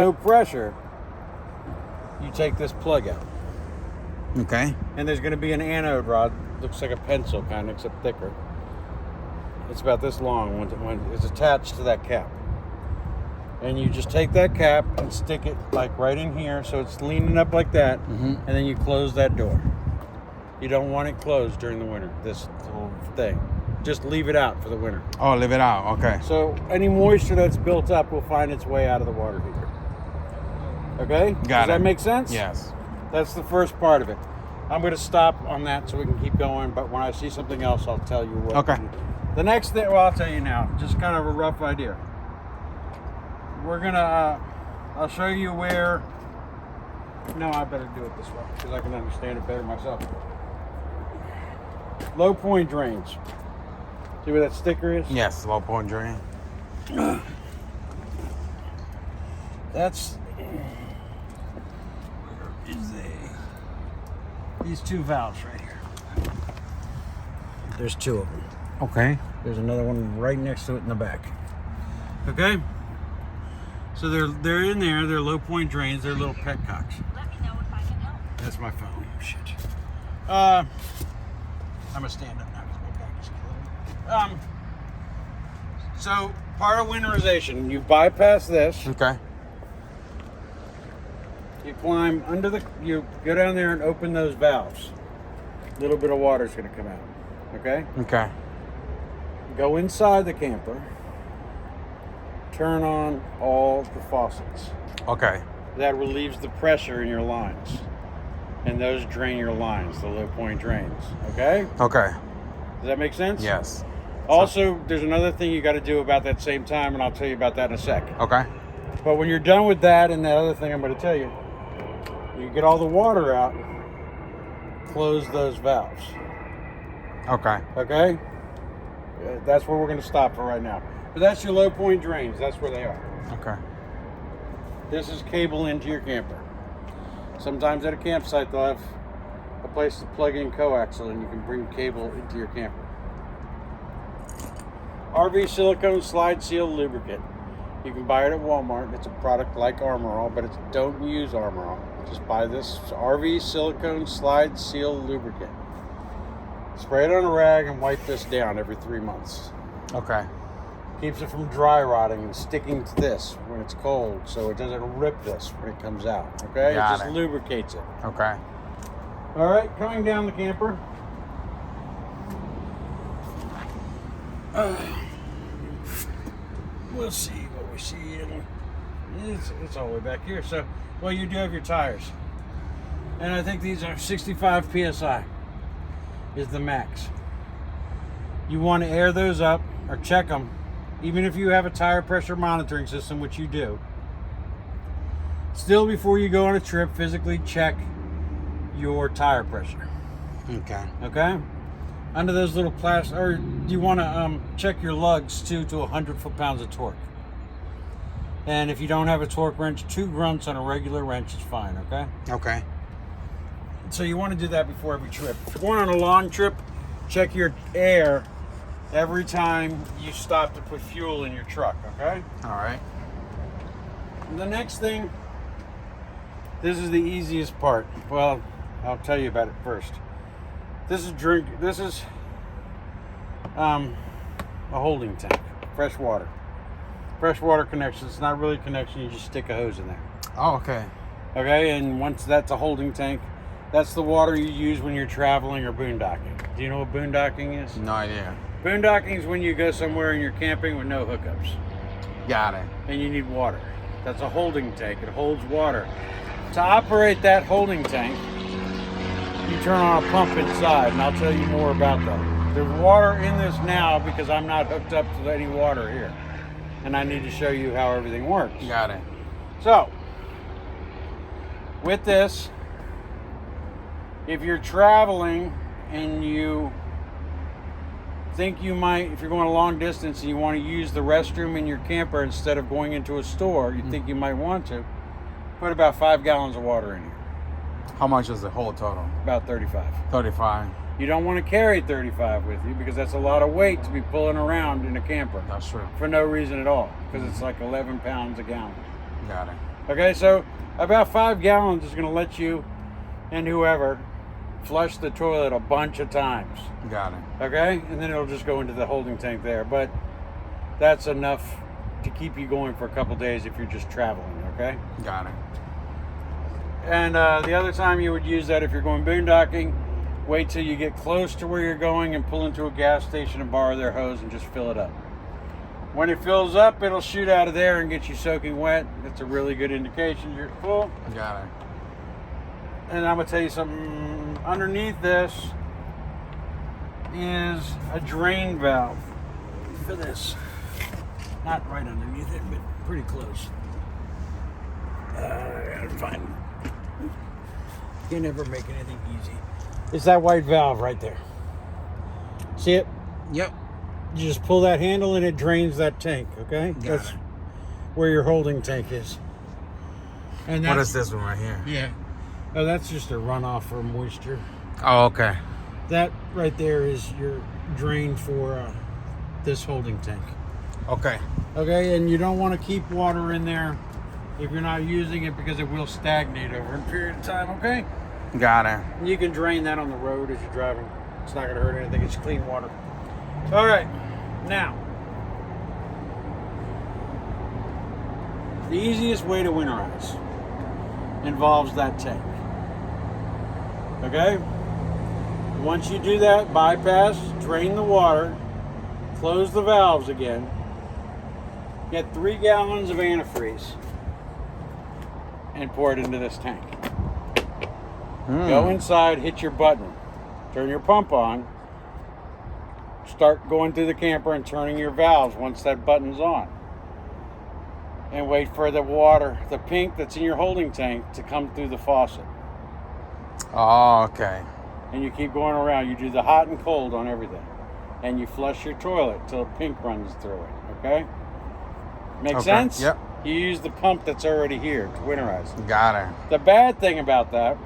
No pressure, you take this plug out. Okay. And there's going to be an anode rod, looks like a pencil kind of, except thicker. It's about this long when it's attached to that cap. And you just take that cap and stick it like right in here so it's leaning up like that, and then you close that door. You don't want it closed during the winter, this little thing. Just leave it out for the winter. Oh, leave it out. Okay. So any moisture that's built up will find its way out of the water heater. Okay? Does that make sense? Yes. That's the first part of it. I'm going to stop on that so we can keep going, but when I see something else, I'll tell you what. Okay. The next thing, well, I'll tell you now, just kind of a rough idea. We're going to, I'll show you where, no, I better do it this way because I can understand it better myself. Low point drains. See where that sticker is? Yes, low point drain. That's these two valves right here. There's two of them. Okay. There's another one right next to it in the back. Okay? So they're in there. They're low point drains. They're little petcocks. Let me know if I can help. That's my phone. Shit. I'm gonna stand up now because my back is killing me. So part of winterization, you bypass this. Okay. You climb under you go down there and open those valves. A little bit of water's gonna come out. Okay? Okay. Go inside the camper. Turn on all the faucets. Okay. That relieves the pressure in your lines. And those drain your lines, the low point drains. Okay? Okay. Does that make sense? Yes. Also, there's another thing you got to do about that same time, and I'll tell you about that in a sec. Okay. But when you're done with that and that other thing I'm going to tell you, you get all the water out, close those valves. Okay. Okay? That's where we're going to stop for right now. But that's your low point drains. That's where they are. Okay. This is cable into your camper. Sometimes at a campsite they'll have a place to plug in coaxial and you can bring cable into your camper. RV silicone slide seal lubricant. You can buy it at Walmart. It's a product like Armor All, but don't use Armor All. Just buy this RV silicone slide seal lubricant. Spray it on a rag and wipe this down every 3 months. Okay. Keeps it from dry rotting and sticking to this when it's cold, so it doesn't rip this when it comes out. Okay? Got it just it. lubricates it. Okay. All right, coming down the camper. We'll see what we see. It's all the way back here. So, well, you do have your tires. And I think these are 65 PSI is the max. You want to air those up or check them. Even if you have a tire pressure monitoring system, which you do. Still, before you go on a trip, physically check your tire pressure. Okay. Okay? Under those little plastic, or you want to check your lugs too to 100 foot-pounds of torque. And if you don't have a torque wrench, 2 grunts on a regular wrench is fine, okay? Okay. So you want to do that before every trip. If you're going on a long trip, check your air every time you stop to put fuel in your truck, okay? All right. And the next thing, this is the easiest part. Well, I'll tell you about it first. This is a holding tank, fresh water. Fresh water connection. It's not really a connection, you just stick a hose in there. Oh, okay. Okay, and once that's a holding tank, that's the water you use when you're traveling or boondocking. Do you know what boondocking is? No idea. Boondocking is when you go somewhere and you're camping with no hookups. Got it. And you need water. That's a holding tank. It holds water. To operate that holding tank, you turn on a pump inside, and I'll tell you more about that. There's water in this now because I'm not hooked up to any water here. And I need to show you how everything works. Got it. So, with this, if you're traveling and you think you might, if you're going a long distance and you want to use the restroom in your camper instead of going into a store, you think you might want to, put about 5 gallons of water in here. How much is the whole total? About 35. 35. You don't want to carry 35 with you because that's a lot of weight to be pulling around in a camper That's true. for no reason at all because it's like 11 pounds a gallon. Got it. Okay, so about 5 gallons is going to let you and whoever flush the toilet a bunch of times. Got it. Okay, and then it'll just go into the holding tank there. But that's enough to keep you going for a couple days if you're just traveling. Okay. Got it. And the other time you would use that if you're going boondocking, wait till you get close to where you're going and pull into a gas station and borrow their hose and just fill it up. When it fills up, it'll shoot out of there and get you soaking wet. That's a really good indication you're full. Got it. And I'm going to tell you something. Underneath this is a drain valve for this. Not right underneath it, but pretty close. I gotta find it. You never make anything easy. It's that white valve right there. See it? Yep. You just pull that handle and it drains that tank, okay? Got it. Where your holding tank is. And What is this one right here? Yeah. Oh, that's just a runoff for moisture. Oh, okay. That right there is your drain for this holding tank. Okay. Okay, and you don't want to keep water in there if you're not using it because it will stagnate over a period of time, okay? Got it. You can drain that on the road as you're driving. It's not going to hurt anything. It's clean water. All right, now, the easiest way to winterize involves that tank. Okay? Once you do that, bypass, drain the water, close the valves again, get 3 gallons of antifreeze and pour it into this tank. Go inside, hit your button, turn your pump on, start going through the camper and turning your valves once that button's on. And wait for the water, the pink that's in your holding tank, to come through the faucet. Oh, okay. And you keep going around. You do the hot and cold on everything. And you flush your toilet till pink runs through it, okay? Make sense? Yep. You use the pump that's already here to winterize. Got it. The bad thing about that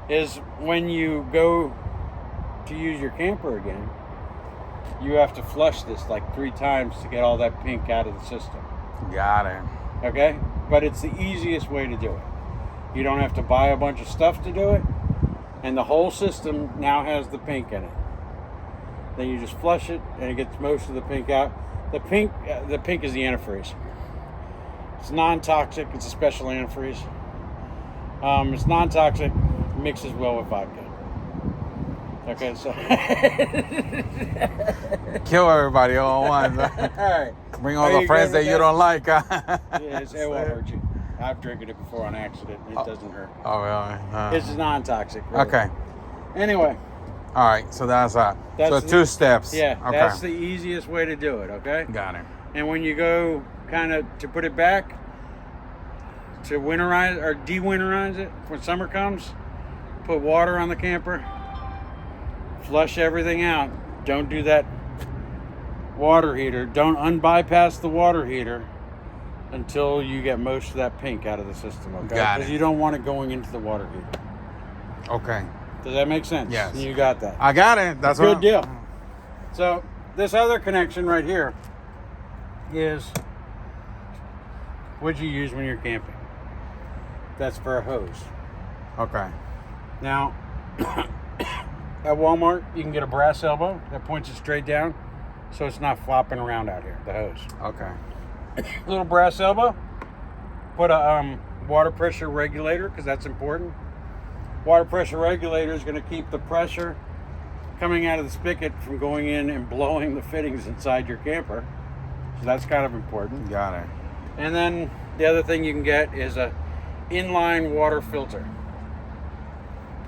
is when you go to use your camper again, you have to flush this like 3 times to get all that pink out of the system. Got it. Okay? But it's the easiest way to do it. You don't have to buy a bunch of stuff to do it, and the whole system now has the pink in it. Then you just flush it, and it gets most of the pink out. The pink is the antifreeze. It's non-toxic. It's a special antifreeze. It's non-toxic. Mixes well with vodka. Okay, so Kill everybody all at once. all right. Bring all Are the you friends good that with you don't like. Yes, it won't hurt you. I've drinking it before on accident. It doesn't hurt. Oh, really? It's non-toxic. Really. Okay. Anyway, All right. So that's that. That's So the- 2 steps. yeah, Okay. that's the easiest way to do it. Okay. Got it. And when you go kind of to put it back to winterize or de-winterize it when summer comes, put water on the camper, flush everything out. Don't do that water heater. Don't unbypass the water heater until you get most of that pink out of the system. Okay, Got it. because you don't want it going into the water heater. Okay. Does that make sense? Yes. You got that. I got it. That's Good what deal. So this other connection right here is what you use when you're camping. That's for a hose. Okay. Now, at Walmart, you can get a brass elbow that points it straight down, so it's not flopping around out here, the hose. Okay. Little brass elbow. Put a water pressure regulator, because that's important. Water pressure regulator is going to keep the pressure coming out of the spigot from going in and blowing the fittings inside your camper. So that's kind of important. Got it. And then the other thing you can get is a inline water filter.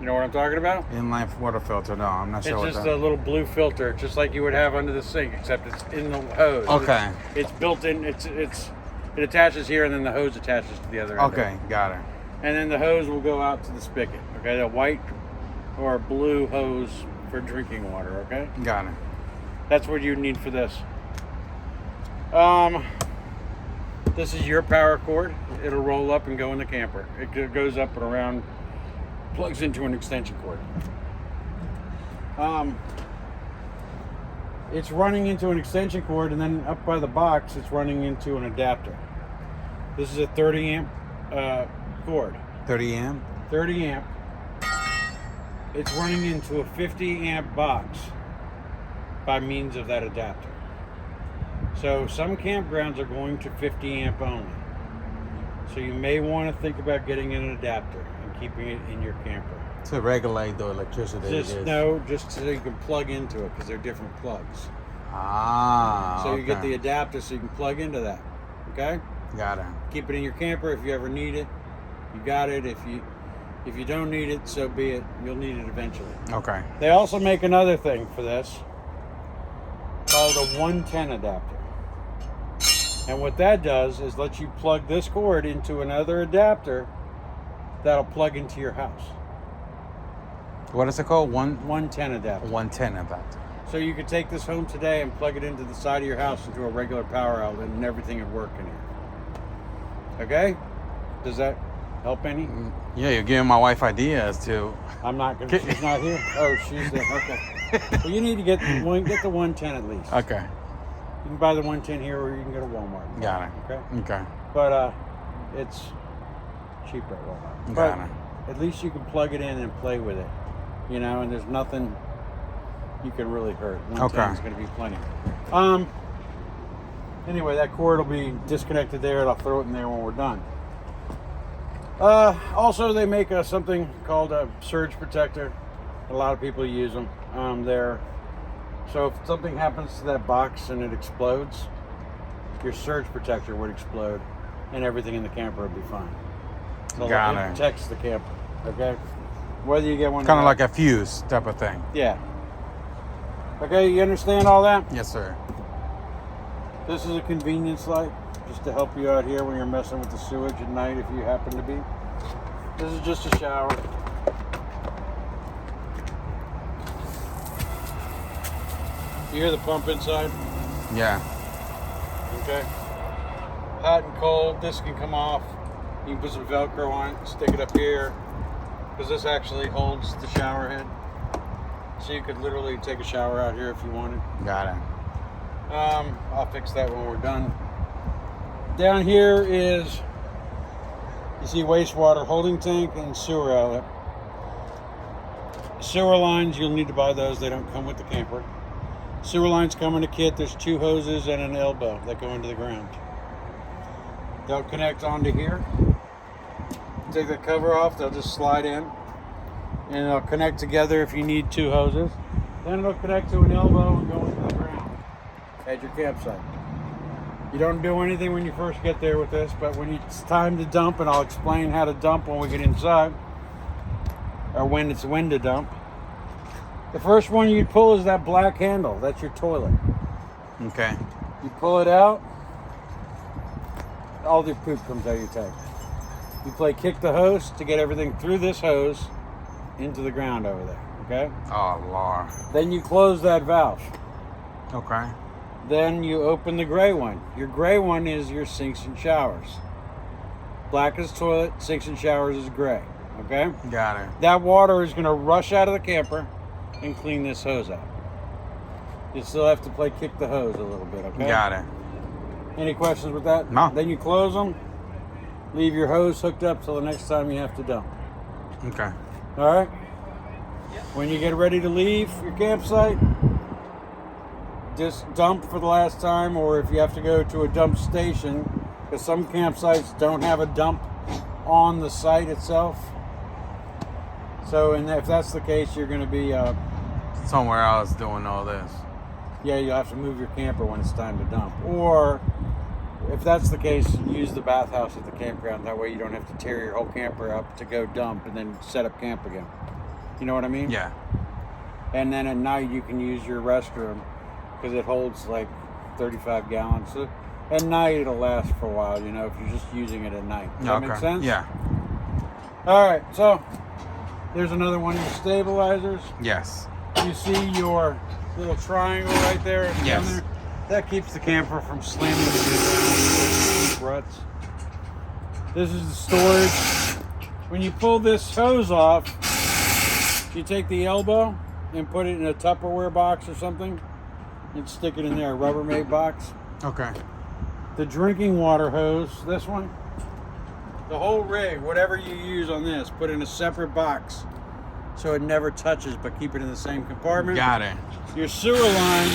You know what I'm talking about? Inline water filter. No, I'm not sure It's what just that. a little blue filter, just like you would have under the sink, except it's in the hose. Okay. It's built in. It attaches here, and then the hose attaches to the other end. Okay. Got it. And then the hose will go out to the spigot. Okay, the white or blue hose for drinking water. Okay, Got it. that's what you need for this. This is your power cord. It'll roll up and go in the camper. It goes up and around, plugs into an extension cord. It's running into an extension cord, and then up by the box, it's running into an adapter. This is a 30 amp cord. 30 amp. 30 amp. It's running into a 50 amp box by means of that adapter. So some campgrounds are going to 50 amp only. So you may want to think about getting an adapter and keeping it in your camper. To regulate the electricity. Just so you can plug into it because they're different plugs. Ah. So you get the okay. adapter so you can plug into that. Okay? Got it. Keep it in your camper if you ever need it. You got it. If you don't need it, so be it. You'll need it eventually. Okay. They also make another thing for this called a 110 adapter. And what that does is let you plug this cord into another adapter that'll plug into your house. What is it called? 110 adapter. 110 adapter. So you could take this home today and plug it into the side of your house into a regular power outlet and everything would work in here. Okay? Does that help any? Yeah, you're giving my wife ideas to. I'm not gonna. She's not here. Oh, she's there. Okay. Well, you need to get the 110 at least. Okay. You can buy the 110 here, or you can go to Walmart. Got it. Okay. Okay. But it's cheaper at Walmart. Got But it. at least you can plug it in and play with it. You know, and there's nothing you can really hurt. 110 is going to be plenty. Anyway, that cord will be disconnected there, and I'll throw it in there when we're done. Also, they make something called a surge protector. A lot of people use them. So if something happens to that box and it explodes, your surge protector would explode, and everything in the camper would be fine. So Got it it. protects the camper. Okay, whether you get one. Kind of like a fuse type of thing. Yeah. Okay, you understand all that? Yes, sir. This is a convenience light, just to help you out here when you're messing with the sewage at night, if you happen to be. This is just a shower. You hear the pump inside? Yeah. Okay. Hot and cold, this can come off. You can put some Velcro on it, stick it up here, because this actually holds the shower head. So you could literally take a shower out here if you wanted. Got it. I'll fix that when we're done. Down here is, you see, wastewater holding tank and sewer outlet. Sewer lines, you'll need to buy those. They don't come with the camper. Sewer lines come in a kit. There's 2 hoses and an elbow that go into the ground. They'll connect onto here. Take the cover off, they'll just slide in. And they'll connect together if you need 2 hoses. Then it'll connect to an elbow and go into the ground at your campsite. You don't do anything when you first get there with this, but when it's time to dump, and I'll explain how to dump when we get inside, or when to dump. The first one you'd pull is that black handle. That's your toilet. Okay. You pull it out, all the poop comes out of your tank. You play kick the hose to get everything through this hose into the ground over there, okay? Oh, Lord. Then you close that valve. Okay. Then you open the gray one. Your gray one is your sinks and showers. Black is toilet, sinks and showers is gray, okay? Got it. That water is gonna rush out of the camper and clean this hose out. You still have to play kick the hose a little bit, okay? Got it. Any questions with that? No. Then you close them, leave your hose hooked up till the next time you have to dump. Okay. All right? When you get ready to leave your campsite, just dump for the last time, or if you have to go to a dump station, because some campsites don't have a dump on the site itself. So, and if that's the case, you're going to be, Somewhere else doing all this. yeah, you'll have to move your camper when it's time to dump. Or, if that's the case, use the bathhouse at the campground. That way you don't have to tear your whole camper up to go dump and then set up camp again. You know what I mean? Yeah. And then at night you can use your restroom because it holds like 35 gallons. So at night it'll last for a while, you know, if you're just using it at night. Does that make sense? Yeah. All right, so there's another one of your stabilizers. Yes. You see your little triangle right there? Down Yes. there? That keeps the camper from slamming into the ground, ruts. This is the storage. When you pull this hose off, you take the elbow and put it in a Tupperware box or something and stick it in there, a Rubbermaid box. Okay. The drinking water hose, this one, The whole rig, whatever you use on this, put in a separate box so it never touches, but keep it in the same compartment. Got it. Your sewer line,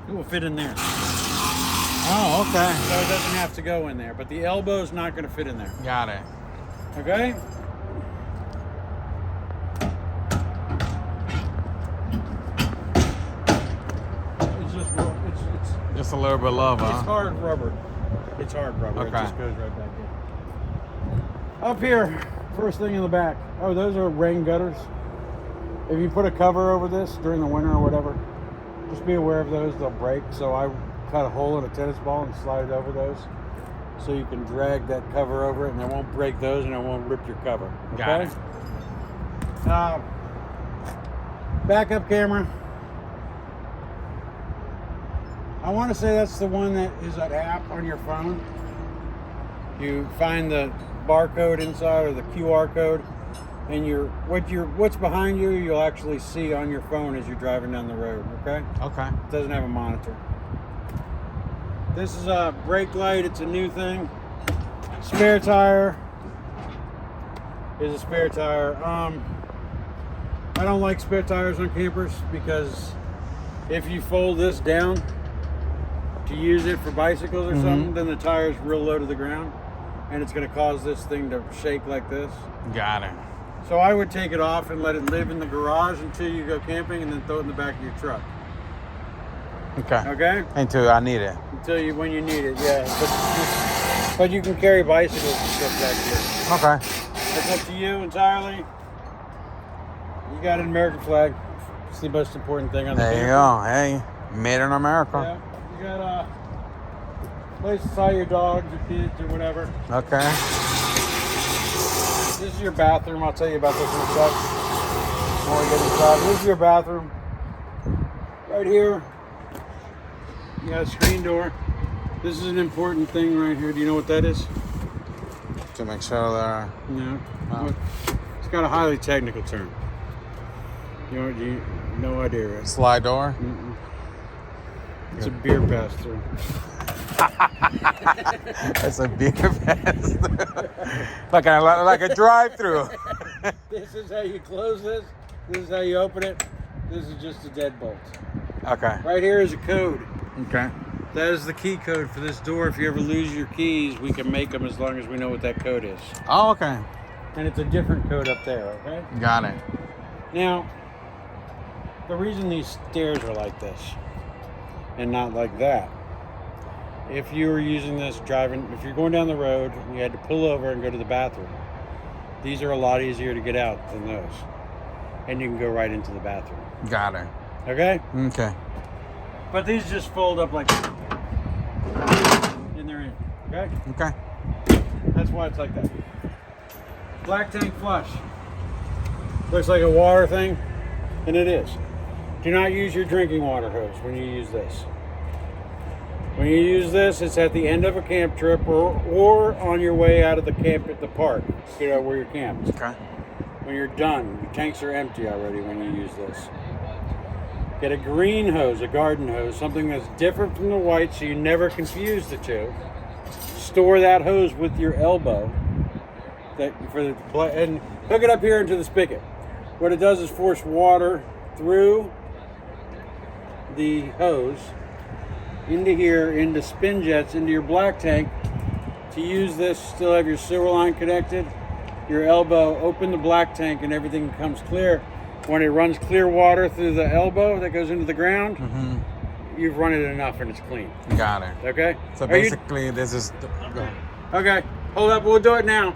it will fit in there. Oh, okay. So it doesn't have to go in there, but the elbow's not going to fit in there. Got it. Okay? It's Just a little bit of love, it's huh? hard rubber. It's hard rubber. It Okay. just goes right back in. Up here, first thing in the back. Oh, those are rain gutters. If you put a cover over this during the winter or whatever, just be aware of those. They'll break. So I cut a hole in a tennis ball and slide it over those. So you can drag that cover over it and it won't break those and it won't rip your cover. Okay? Got it. Backup camera. I want to say that's the one that is an app on your phone. You find the barcode inside or the QR code, and what's behind you, you'll actually see on your phone as you're driving down the road. Okay? Okay. It doesn't have a monitor. This is a brake light. It's a new thing. Spare tire is a spare tire. I don't like spare tires on campers because if you fold this down to use it for bicycles or something, then the tire is real low to the ground and it's going to cause this thing to shake like this. Got it. So I would take it off and let it live in the garage until you go camping and then throw it in the back of your truck. Okay. Okay? Until I need it. When you need it, yeah. But you can carry bicycles and stuff back here. Okay. That's up to you entirely. You got an American flag. It's the most important thing on the There you camper. go. Hey, made in America. Yeah. You got a place to tie your dogs or kids or whatever. Okay. This is your bathroom. I'll tell you about this in a sec. When we get inside. This is your bathroom. Right here. You got a screen door. This is an important thing right here. Do you know what that is? To make sure they're... No. No. It's got a highly technical term. You no idea, right? Slide door? Mm-mm. It's a beer pass-through. It's a beer fest. like a drive-through. This is how you close this. This is how you open it. This is just a deadbolt. Okay. Right here is a code. Okay. That is the key code for this door. If you ever lose your keys, we can make them as long as we know what that code is. Oh, okay. And it's a different code up there, okay? Got it. Now, the reason these stairs are like this and not like that, if you were using this driving, if you're going down the road and you had to pull over and go to the bathroom, these are a lot easier to get out than those. And you can go right into the bathroom. Got it. Okay? Okay. But these just fold up like that. And they're in. Okay? Okay. That's why it's like that. Black tank flush. Looks like a water thing, and it is. Do not use your drinking water hose when you use this. When you use this, it's at the end of a camp trip or on your way out of the camp at the park, you know, where you're camped. Okay. When you're done, your tanks are empty already when you use this. Get a green hose, a garden hose, something that's different from the white so you never confuse the two. Store that hose with your elbow and hook it up here into the spigot. What it does is force water through the hose into here, into spin jets, into your black tank. To use this, still have your sewer line connected, your elbow, open the black tank and everything becomes clear. When it runs clear water through the elbow that goes into the ground, you've run it enough and it's clean. Got it. Okay? So basically, this is... Okay, hold up, we'll do it now.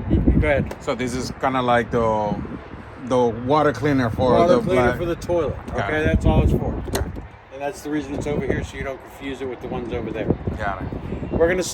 Go ahead. So this is kind of like the water cleaner for Water the cleaner black... for the toilet. Got Okay, it. that's all it's for. And that's the reason it's over here, so you don't confuse it with the ones over there. Got it. We're gonna stop.